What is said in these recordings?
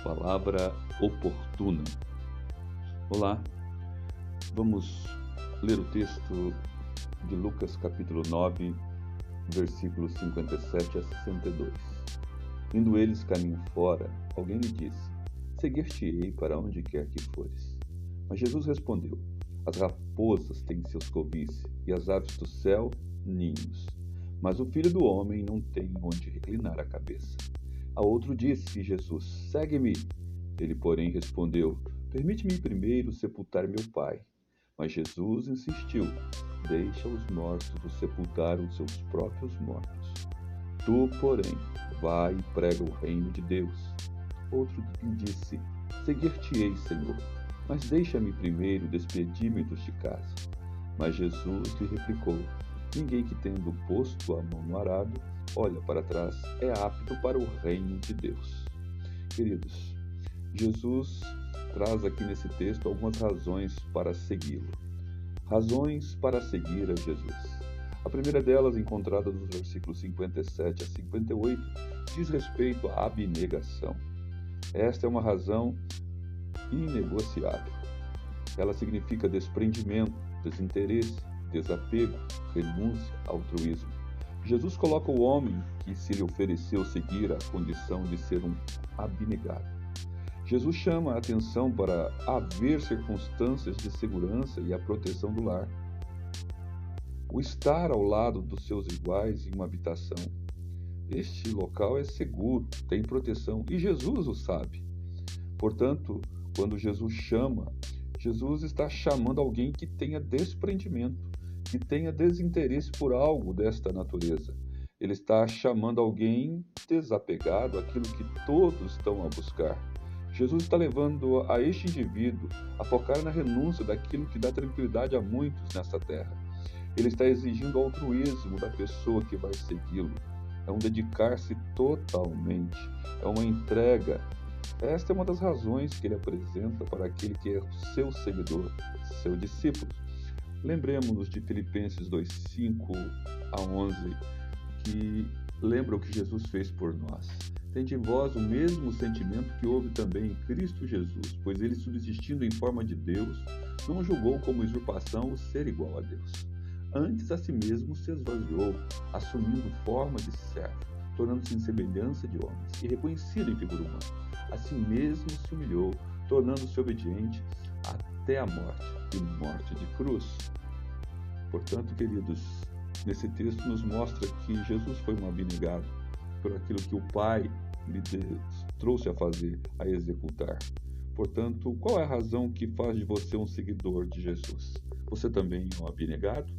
Palavra oportuna. Olá, vamos ler o texto de Lucas capítulo 9, versículos 57 a 62. Indo eles caminho fora, alguém lhe disse: Seguir-te-ei para onde quer que fores. Mas Jesus respondeu: As raposas têm seus covis, e as aves do céu ninhos. Mas o Filho do Homem não tem onde reclinar a cabeça. A outro disse Jesus: Segue-me. Ele, porém, respondeu: Permite-me primeiro sepultar meu pai. Mas Jesus insistiu: Deixa os mortos sepultar os seus próprios mortos. Tu, porém, vai e prega o reino de Deus. Outro lhe disse: Seguir-te-ei, Senhor, mas deixa-me primeiro despedir-me dos de casa. Mas Jesus lhe replicou: Ninguém que, tendo posto a mão no arado, olha para trás, é apto para o reino de Deus. Queridos, Jesus traz aqui nesse texto algumas razões para segui-lo. Razões para seguir a Jesus. A primeira delas, encontrada nos versículos 57 a 58, diz respeito à abnegação. Esta é uma razão inegociável. Ela significa desprendimento, desinteresse, desapego, renúncia, altruísmo. Jesus coloca o homem que se lhe ofereceu seguir a condição de ser um abnegado. Jesus chama a atenção para haver circunstâncias de segurança e a proteção do lar. O estar ao lado dos seus iguais em uma habitação. Este local é seguro, tem proteção e Jesus o sabe. Portanto, quando Jesus chama, Jesus está chamando alguém que tenha desprendimento, que tenha desinteresse por algo desta natureza. Ele está chamando alguém desapegado àquilo que todos estão a buscar. Jesus está levando a este indivíduo a focar na renúncia daquilo que dá tranquilidade a muitos nessa terra. Ele está exigindo o altruísmo da pessoa que vai segui-lo. É um dedicar-se totalmente, é uma entrega. Esta é uma das razões que ele apresenta para aquele que é o seu seguidor, seu discípulo. Lembremos-nos de Filipenses 2, 5 a 11, que lembra o que Jesus fez por nós. Tende em vós o mesmo sentimento que houve também em Cristo Jesus, pois ele, subsistindo em forma de Deus, não julgou como usurpação o ser igual a Deus. Antes a si mesmo se esvaziou, assumindo forma de servo, tornando-se em semelhança de homens, e reconhecido em figura humana. A si mesmo se humilhou, tornando-se obediente até a morte, e morte de cruz. Portanto, queridos, nesse texto nos mostra que Jesus foi um abnegado por aquilo que o Pai lhe trouxe a fazer, a executar. Portanto, qual é a razão que faz de você um seguidor de Jesus? Você também é um abnegado?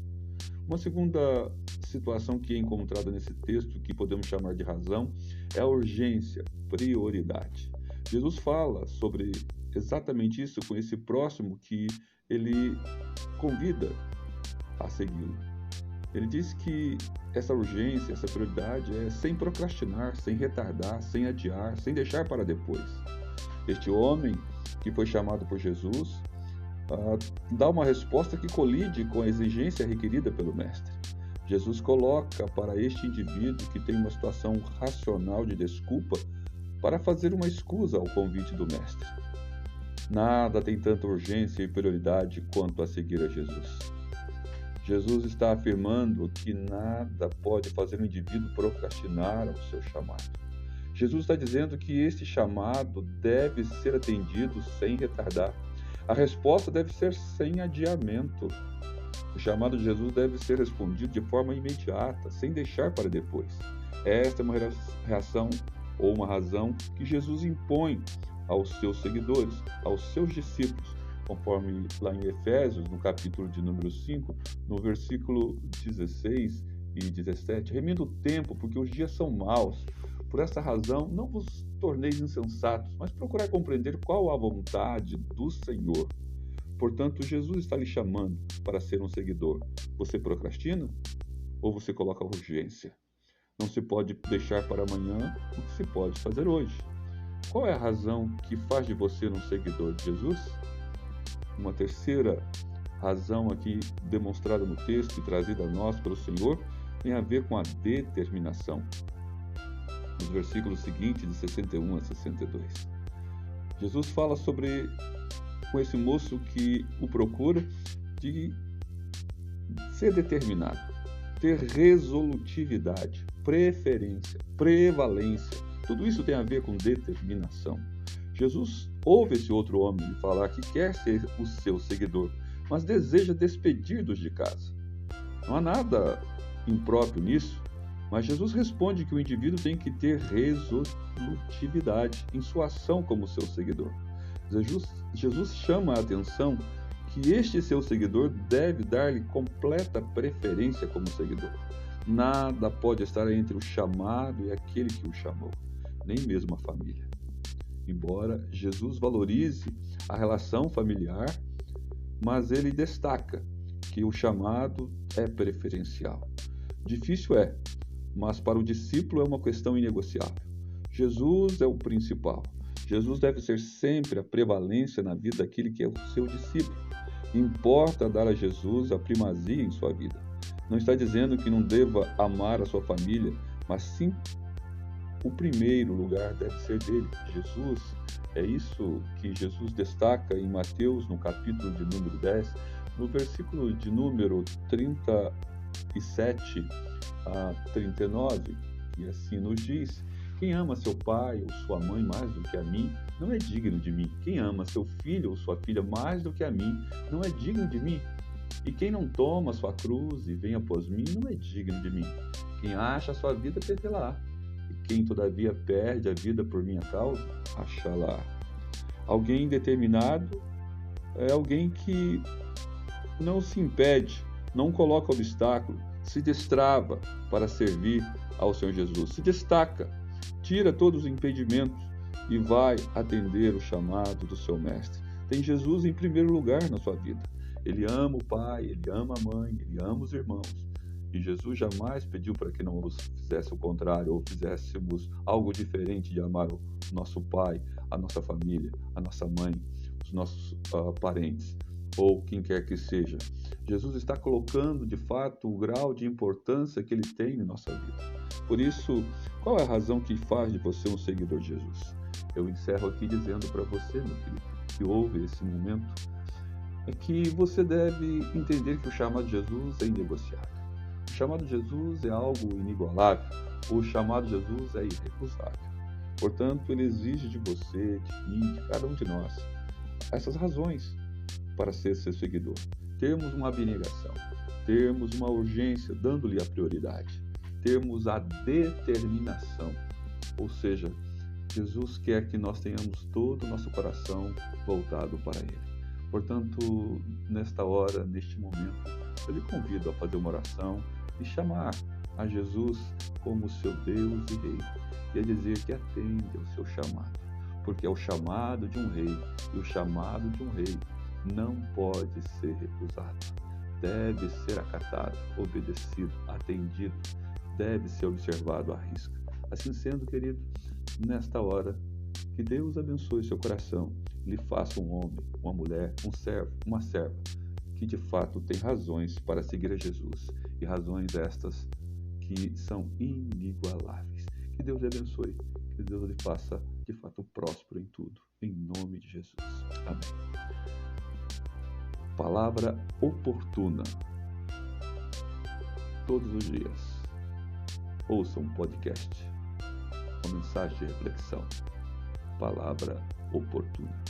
Uma segunda situação que é encontrada nesse texto, que podemos chamar de razão, é a urgência, prioridade. Jesus fala sobre exatamente isso com esse próximo que ele convida a segui-lo. Ele diz que essa urgência, essa prioridade é sem procrastinar, sem retardar, sem adiar, sem deixar para depois. Este homem que foi chamado por Jesus dá uma resposta que colide com a exigência requerida pelo Mestre. Jesus coloca para este indivíduo que tem uma situação racional de desculpa para fazer uma escusa ao convite do Mestre. Nada tem tanta urgência e prioridade quanto a seguir a Jesus. Jesus está afirmando que nada pode fazer o indivíduo procrastinar ao seu chamado. Jesus está dizendo que este chamado deve ser atendido sem retardar. A resposta deve ser sem adiamento. O chamado de Jesus deve ser respondido de forma imediata, sem deixar para depois. Esta é uma reação ou uma razão que Jesus impõe aos seus seguidores, aos seus discípulos, conforme lá em Efésios, no capítulo de número 5, no versículo 16 e 17. Remendo o tempo, porque os dias são maus. Por essa razão, não vos torneis insensatos, mas procurai compreender qual a vontade do Senhor. Portanto, Jesus está lhe chamando para ser um seguidor. Você procrastina? Ou você coloca urgência? Não se pode deixar para amanhã o que se pode fazer hoje. Qual é a razão que faz de você um seguidor de Jesus? Uma terceira razão aqui demonstrada no texto e trazida a nós pelo Senhor tem a ver com a determinação. Nos versículos seguintes, de 61 a 62. Jesus fala com esse moço que o procura, de ser determinado, ter resolutividade, preferência, prevalência. Tudo isso tem a ver com determinação. Jesus ouve esse outro homem falar que quer ser o seu seguidor, mas deseja despedir-dos de casa. Não há nada impróprio nisso, mas Jesus responde que o indivíduo tem que ter resolutividade em sua ação como seu seguidor. Jesus chama a atenção que este seu seguidor deve dar-lhe completa preferência como seguidor. Nada pode estar entre o chamado e aquele que o chamou, nem mesmo a família. Embora Jesus valorize a relação familiar, mas ele destaca que o chamado é preferencial. Difícil é, mas para o discípulo é uma questão inegociável. Jesus é o principal. Jesus deve ser sempre a prevalência na vida daquele que é o seu discípulo. Importa dar a Jesus a primazia em sua vida. Não está dizendo que não deva amar a sua família, mas sim o primeiro lugar deve ser dele, Jesus. É isso que Jesus destaca em Mateus, no capítulo de número 10, no versículo de número 37 a 39, e assim nos diz: quem ama seu pai ou sua mãe mais do que a mim, não é digno de mim. Quem ama seu filho ou sua filha mais do que a mim, não é digno de mim. E quem não toma sua cruz e vem após mim, não é digno de mim. Quem acha a sua vida, perdê-la. E quem todavia perde a vida por minha causa, achá-la. Alguém determinado é alguém que não se impede, não coloca obstáculo, se destrava para servir ao Senhor Jesus, se destaca, tira todos os impedimentos e vai atender o chamado do seu mestre. Tem Jesus em primeiro lugar na sua vida. Ele ama o pai, ele ama a mãe, ele ama os irmãos. E Jesus jamais pediu para que não fizesse o contrário, ou fizéssemos algo diferente de amar o nosso pai, a nossa família, a nossa mãe, os nossos parentes, ou quem quer que seja. Jesus está colocando, de fato, o grau de importância que ele tem em nossa vida. Por isso, qual é a razão que faz de você um seguidor de Jesus? Eu encerro aqui dizendo para você, meu querido, que ouve esse momento, é que você deve entender que o chamado de Jesus é inegociável. O chamado de Jesus é algo inigualável. O chamado de Jesus é irrecusável. Portanto, ele exige de você, de mim, de cada um de nós, essas razões para ser seu seguidor. Termos uma abnegação, termos uma urgência, dando-lhe a prioridade, termos a determinação, ou seja, Jesus quer que nós tenhamos todo o nosso coração voltado para Ele. Portanto, nesta hora, neste momento, eu lhe convido a fazer uma oração e chamar a Jesus como seu Deus e Rei, e a dizer que atende ao seu chamado, porque é o chamado de um rei, e o chamado de um rei não pode ser recusado, deve ser acatado, obedecido, atendido, deve ser observado à risca. Assim sendo, querido, nesta hora, que Deus abençoe seu coração, lhe faça um homem, uma mulher, um servo, uma serva, que de fato tem razões para seguir a Jesus, e razões estas que são inigualáveis. Que Deus lhe abençoe, que Deus lhe faça de fato próspero em tudo, em nome de Jesus. Amém. Palavra oportuna. Todos os dias, ouça um podcast, uma mensagem de reflexão. Palavra oportuna.